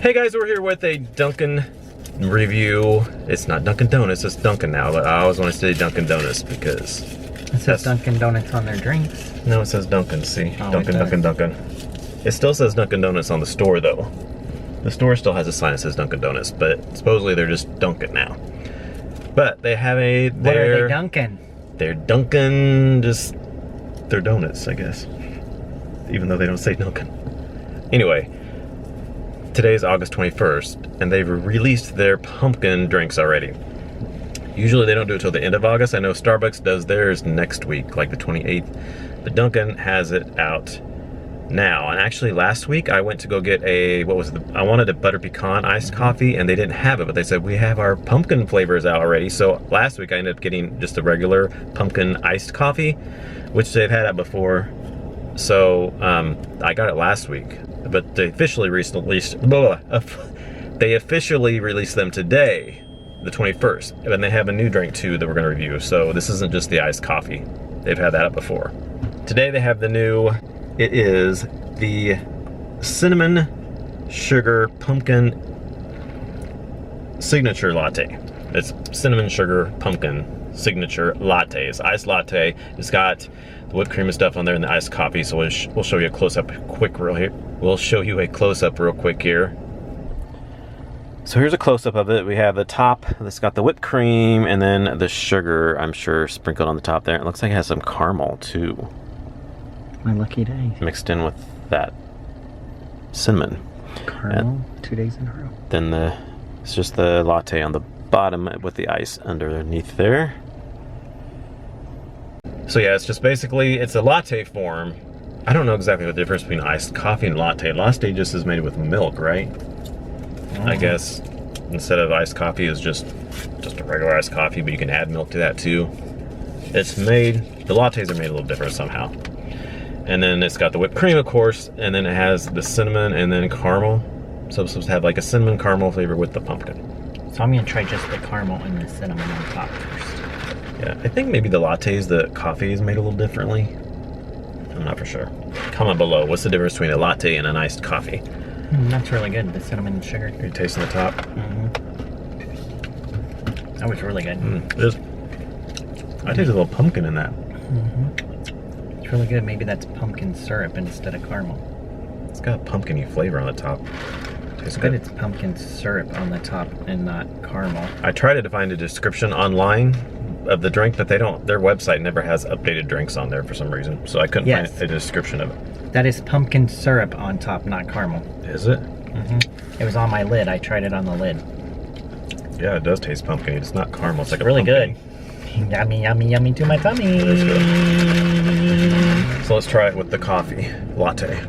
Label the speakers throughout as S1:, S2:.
S1: Hey guys, we're here with a Dunkin review. It's not Dunkin Donuts, it's Dunkin now, but I always want to say Dunkin Donuts because
S2: it says Dunkin Donuts on their drinks.
S1: No, it says Dunkin, see?
S2: Oh,
S1: Dunkin. It still says Dunkin Donuts on the store though. The store still has a sign that says Dunkin Donuts, but supposedly they're just Dunkin now. But they have a...
S2: What are they Dunkin?
S1: They're Dunkin, just... they're donuts, I guess. Even though they don't say Dunkin. Anyway, today is August 21st, and they've released their pumpkin drinks already. Usually they don't do it till the end of August. I know Starbucks does theirs next week, like the 28th. But Dunkin has it out now. And actually last week I went to go get a, I wanted a butter pecan iced coffee, and they didn't have it, but they said we have our pumpkin flavors out already. So last week I ended up getting just a regular pumpkin iced coffee, which they've had out before. So I got it last week, but they officially released them today, the 21st, and they have a new drink too that we're going to review. So this isn't just the iced coffee. They've had that up before. Today they have the new, it is the Cinnamon Sugar Pumpkin Signature Latte. It's Cinnamon Sugar Pumpkin Signature Latte. It's iced latte. It's got the whipped cream and stuff on there and the iced coffee. So we'll show you a close-up We'll show you a close-up real quick here. So here's a close-up of it. We have the top that's got the whipped cream and then the sugar, I'm sure, sprinkled on the top there. It looks like it has some caramel too.
S2: My lucky day.
S1: Mixed in with that cinnamon.
S2: Caramel, 2 days in a row.
S1: Then it's just the latte on the bottom with the ice underneath there. So yeah, it's just basically, it's a latte form. I don't know exactly what the difference between iced coffee and latte. Latte just is made with milk, right? I guess instead of iced coffee is just a regular iced coffee, but you can add milk to that too. It's made, the lattes are made a little different somehow. And then it's got the whipped cream, of course, and then it has the cinnamon and then caramel. So it's supposed to have like a cinnamon caramel flavor with the pumpkin.
S2: So I'm gonna try just the caramel and the cinnamon on top first.
S1: Yeah, I think maybe the lattes, the coffee is made a little differently. I'm not for sure. Comment below, what's the difference between a latte and an iced coffee?
S2: That's really good, the cinnamon and sugar.
S1: Are you tasting the top?
S2: That was really good.
S1: I taste a little pumpkin in that.
S2: It's really good. Maybe that's pumpkin syrup instead of caramel.
S1: It's got a pumpkin-y flavor on the top. Tastes good.
S2: It's pumpkin syrup on the top and not caramel.
S1: I tried to find a description online of the drink, but their website never has updated drinks on there for some reason. So I couldn't find a description of it.
S2: That is pumpkin syrup on top, not caramel.
S1: Is it?
S2: It was on my lid. I tried it on the lid.
S1: Yeah, it does taste pumpkin. It's not caramel. It's like a
S2: really
S1: pumpkin.
S2: Good. Yummy, yummy, yummy to my tummy.
S1: It is good. So let's try it with the coffee latte.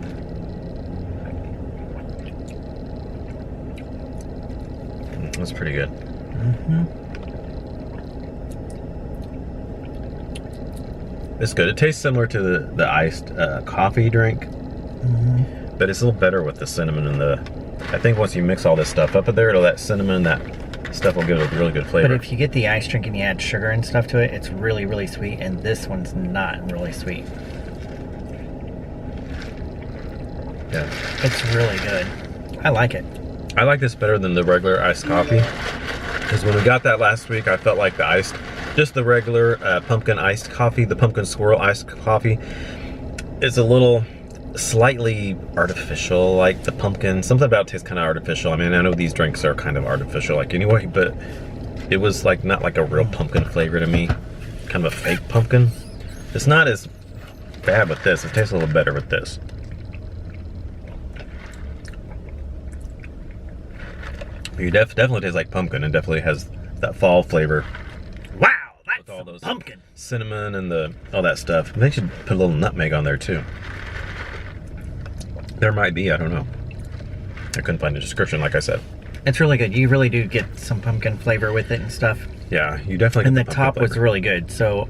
S1: That's pretty good. It's good. It tastes similar to the iced coffee drink, but it's a little better with the cinnamon and the. I think once you mix all this stuff up in there, that cinnamon, that stuff will give it a really good flavor.
S2: But if you get the iced drink and you add sugar and stuff to it, it's really, really sweet, and this one's not really sweet.
S1: Yeah.
S2: It's really good. I like it.
S1: I like this better than the regular iced coffee, because when we got that last week, I felt like just the regular pumpkin iced coffee, the pumpkin swirl iced coffee, is a little slightly artificial, like the pumpkin. Something about it tastes kind of artificial. I mean, I know these drinks are kind of artificial like anyway, but it was like not like a real pumpkin flavor to me. Kind of a fake pumpkin. It's not as bad with this. It tastes a little better with this. You definitely tastes like pumpkin, and definitely has that fall flavor.
S2: Wow, that's
S1: with all those
S2: pumpkin.
S1: Cinnamon and all that stuff. They should put a little nutmeg on there too. There might be, I don't know. I couldn't find a description, like I said.
S2: It's really good. You really do get some pumpkin flavor with it and stuff.
S1: Yeah, you definitely
S2: and
S1: get
S2: the top was really good. So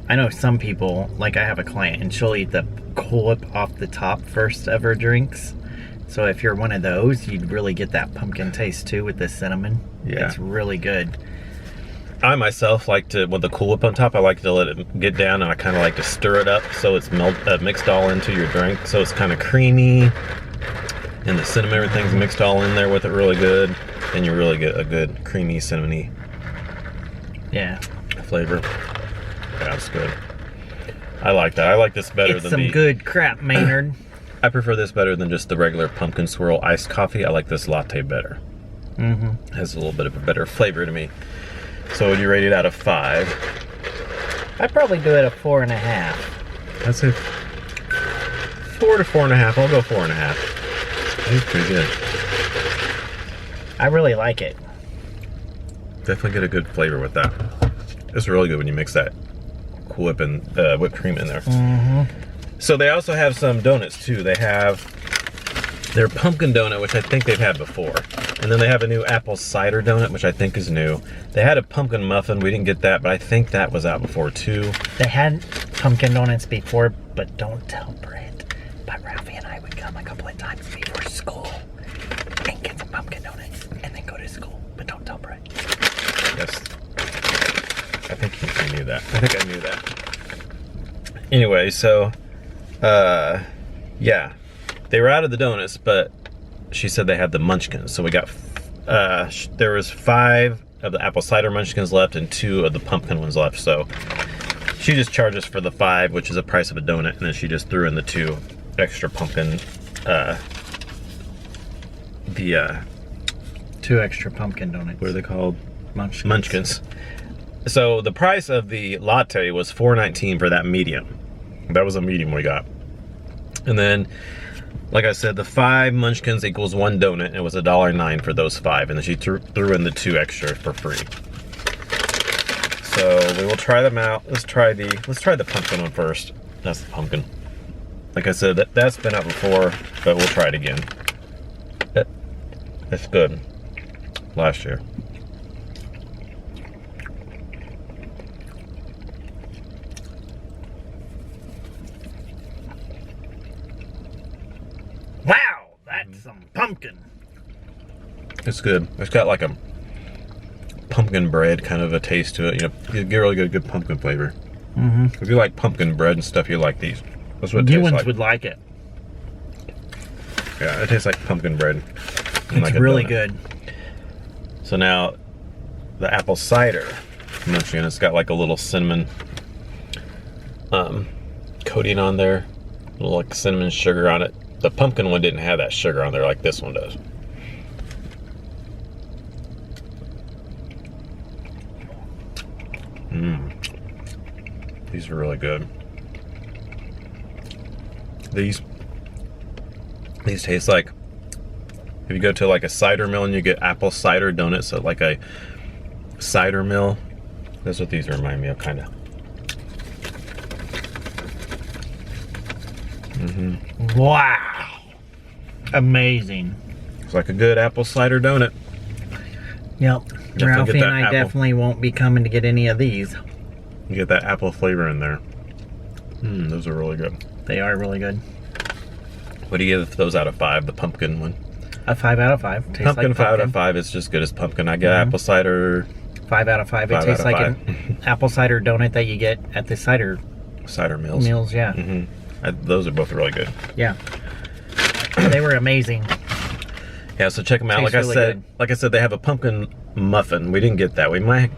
S2: I know some people, like I have a client, and she'll eat the cool-up off the top first of her drinks. So if you're one of those, you'd really get that pumpkin taste too with the cinnamon.
S1: Yeah.
S2: It's really good.
S1: I myself like to, with the Cool Whip on top, I like to let it get down, and I kind of like to stir it up so it's mixed all into your drink. So it's kind of creamy. And the cinnamon, everything's mixed all in there with it really good. And you really get a good creamy, cinnamony flavor. Yeah, that's good. I like that. I like this better
S2: It's
S1: than
S2: some good crap, Maynard.
S1: I prefer this better than just the regular pumpkin swirl iced coffee. I like this latte better.
S2: Mm-hmm.
S1: Has a little bit of a better flavor to me. So would you rate it out of 5?
S2: I'd probably do it a 4.5.
S1: I'd say 4 to 4.5. I'll go 4.5. It's pretty good.
S2: I really like it.
S1: Definitely get a good flavor with that. It's really good when you mix that Cool Whip and whipped cream in there.
S2: Mm-hmm.
S1: So they also have some donuts too. They have their pumpkin donut, which I think they've had before. And then they have a new apple cider donut, which I think is new. They had a pumpkin muffin. We didn't get that, but I think that was out before too.
S2: They had pumpkin donuts before, but don't tell Britt. But Ralphie and I would come a couple of times before school and get some pumpkin donuts and then go to school. But don't tell Britt.
S1: Yes. I think I knew that. I think I knew that. Anyway, so, yeah. They were out of the donuts, but she said they had the munchkins. So we got, there was 5 of the apple cider munchkins left and 2 of the pumpkin ones left. So she just charged us for the 5, which is the price of a donut. And then she just threw in the 2 extra pumpkin,
S2: 2 extra pumpkin donuts.
S1: what are they called?
S2: Munchkins.
S1: Munchkins. So the price of the latte was $4.19 for that medium. That was a medium we got. And then, like I said, the 5 munchkins equals 1 donut, and it was $1.09 for those 5. And then she threw in the 2 extra for free. So we will try them out. Let's try the pumpkin one first. That's the pumpkin. Like I said, that's been out before, but we'll try it again. It's good. Last year.
S2: Wow, that's some pumpkin.
S1: It's good. It's got like a pumpkin bread kind of a taste to it. You know, you get really good pumpkin flavor.
S2: Mm-hmm.
S1: If you like pumpkin bread and stuff, you like these. That's what it
S2: New
S1: tastes
S2: ones
S1: like.
S2: would like it.
S1: Yeah, it tastes like pumpkin bread.
S2: It's
S1: like a
S2: really
S1: donut.
S2: good.
S1: So now, the apple cider munchkin, it's got like a little cinnamon coating on there. A little like cinnamon sugar on it. The pumpkin one didn't have that sugar on there like this one does. These are really good. These taste like, if you go to like a cider mill and you get apple cider donuts at like a cider mill, that's what these remind me of, kind of.
S2: Wow. Amazing.
S1: It's like a good apple cider donut.
S2: Yep.
S1: Definitely
S2: Ralphie
S1: get that
S2: and I
S1: apple.
S2: Definitely won't be coming to get any of these.
S1: You get that apple flavor in there. Those are really good.
S2: They are really good.
S1: What do you give those out of 5? The pumpkin one.
S2: A 5 out of 5. Tastes
S1: Pumpkin,
S2: like
S1: 5 out
S2: pumpkin.
S1: of 5. It's just good as pumpkin. I get apple cider.
S2: 5 out of 5. It
S1: 5
S2: tastes
S1: out of
S2: like
S1: 5.
S2: an apple cider donut that you get at the cider
S1: Mills.
S2: yeah.
S1: Those are both really good.
S2: Yeah. They were amazing.
S1: Yeah, so check them out.
S2: Tastes
S1: Like
S2: really
S1: I
S2: good.
S1: said, they have a pumpkin muffin. We didn't get that. We might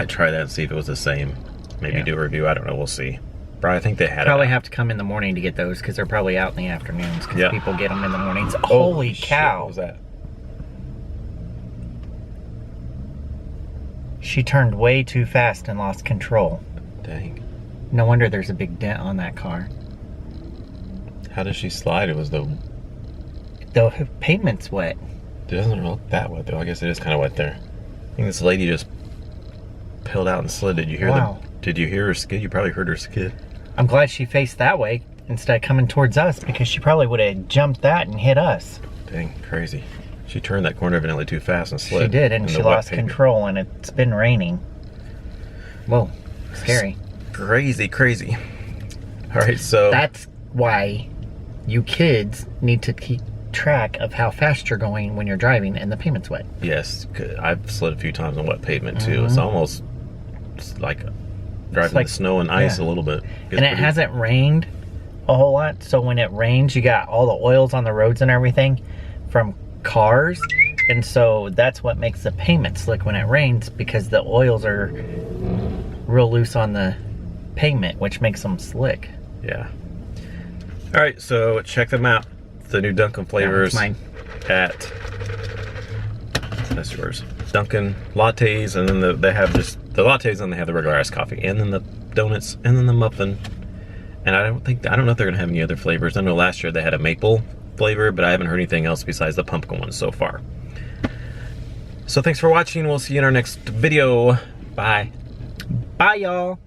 S1: try that and see if it was the same. Maybe
S2: Yeah.
S1: do a review. I don't know. We'll see. But I think they had
S2: Probably
S1: it.
S2: have to come in the morning to get those because they're probably out in the afternoons because
S1: Yeah.
S2: people get them in the mornings.
S1: Oh,
S2: Holy
S1: shit,
S2: cow.
S1: what was that?
S2: She turned way too fast and lost control.
S1: Dang.
S2: No wonder there's a big dent on that car.
S1: How does she slide? It was the...
S2: The pavement's wet.
S1: It doesn't look that wet though. I guess it is kind of wet there. I think this lady just peeled out and slid. Did you hear
S2: Wow.
S1: Did you hear her skid? You probably heard her skid.
S2: I'm glad she faced that way instead of coming towards us because she probably would have jumped that and hit us.
S1: Dang, crazy. She turned that corner evidently too fast and slid.
S2: She did, and
S1: in
S2: she
S1: the wet
S2: lost
S1: pavement.
S2: control, and it's been raining. Whoa, scary.
S1: Crazy. All right, so
S2: That's why you kids need to keep track of how fast you're going when you're driving and the pavement's wet.
S1: yes, I've slid a few times on wet pavement too. It's almost like driving
S2: like-
S1: the snow and ice
S2: yeah.
S1: a little bit.
S2: And it hasn't rained a whole lot, so when it rains, you got all the oils on the roads and everything. from cars, and so that's what makes the pavement slick when it rains, because the oils are real loose on the pavement, which makes them slick.
S1: Yeah. All right, so check them out. The new Dunkin' flavors at, that's yours, Dunkin' lattes, and then they have just the lattes, and they have the regular iced coffee, and then the donuts, and then the muffin. And I don't know if they're gonna have any other flavors. I know last year they had a maple flavor, but I haven't heard anything else besides the pumpkin one so far. So thanks for watching. We'll see you in our next video. Bye.
S2: Bye, y'all.